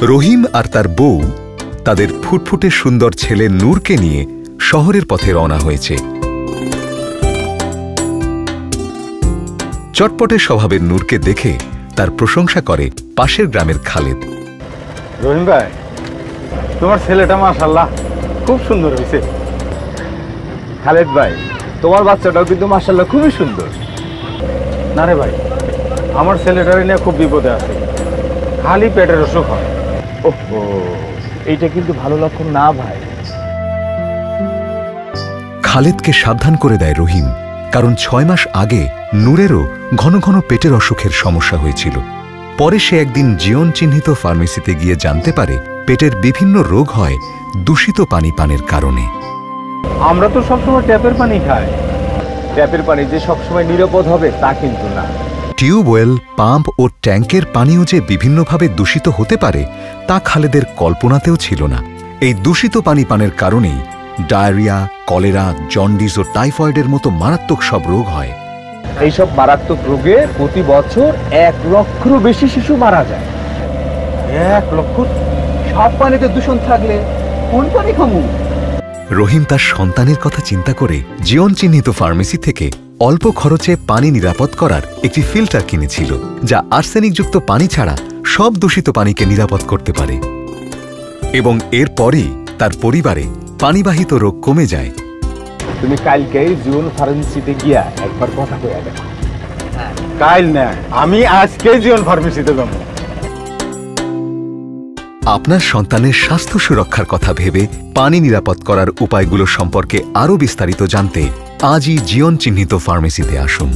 রহিম আর তার বউ তাদের ফুটফুটে সুন্দর ছেলে নূরকে নিয়ে শহরের পথে রওনা হয়েছে। চটপটে স্বভাবের নূরকে দেখে তার প্রশংসা করে পাশের গ্রামের খালেদ। রহিম ভাই, তোমার ছেলেটা মাশাআল্লাহ খুব সুন্দর হয়েছে। খালেদ ভাই, তোমার বাচ্চাটাও কিন্তু মাশাআল্লাহ খুবই সুন্দর। না রে ভাই, আমার ছেলেটারে নিয়ে খুব বিপদে আছে, খালি পেটের অসুখ হয়। ওহো, এইটা কিন্তু ভালো লক্ষণ না ভাই। খালেদকে সাবধান করে দেয় রহিম, কারণ 6 মাস আগে নূরেরও ঘন ঘন পেটের অসুখের সমস্যা হয়েছিল। পরে সে একদিন জীবন চিহ্নিত ফার্মেসিতে গিয়ে জানতে পারে পেটের বিভিন্ন রোগ হয় দূষিত পানি পানের কারণে। আমরা তো সবসময় ট্যাপের পানি খাই। ট্যাপের পানি যে সবসময় নিরাপদ হবে তা কিন্তু না। টিউবওয়েল, পাম্প ও ট্যাঙ্কের পানিও যে বিভিন্নভাবে দূষিত হতে পারে তা খালেদের কল্পনাতেও ছিল না। এই দূষিত পানি পানের কারণেই ডায়রিয়া, কলেরা, জন্ডিস ও টাইফয়েডের মতো মারাত্মক সব রোগ হয়। এইসব মারাত্মক রোগে প্রতি বছর 1 লক্ষেরও বেশি শিশু মারা যায়। 1 লক্ষ? সব পানিতে দূষণ থাকলে কোন পানি খামু? রহিম তার সন্তানের কথা চিন্তা করে জীবন চিহ্নিত ফার্মেসি থেকে অল্প খরচে পানি নিরাপদ করার একটি ফিল্টার কিনেছিল, যা আর্সেনিকযুক্ত পানি ছাড়া সব দূষিত পানিকে নিরাপদ করতে পারে। এবং এরপরই তার পরিবারে পানিবাহিত রোগ কমে যায়। তুমি কালকেই জীবন ফার্মেসিতে গিয়া একবার কথা কইয়া দেখো। কাল না, আমি আজকেই জীবন ফার্মেসিতে যাব। আপনার সন্তানের স্বাস্থ্য সুরক্ষার কথা ভেবে পানি নিরাপদ করার উপায়গুলো সম্পর্কে আরও বিস্তারিত জানতে আজই জীবন চিহ্নিত ফার্মেসিতে আসুন।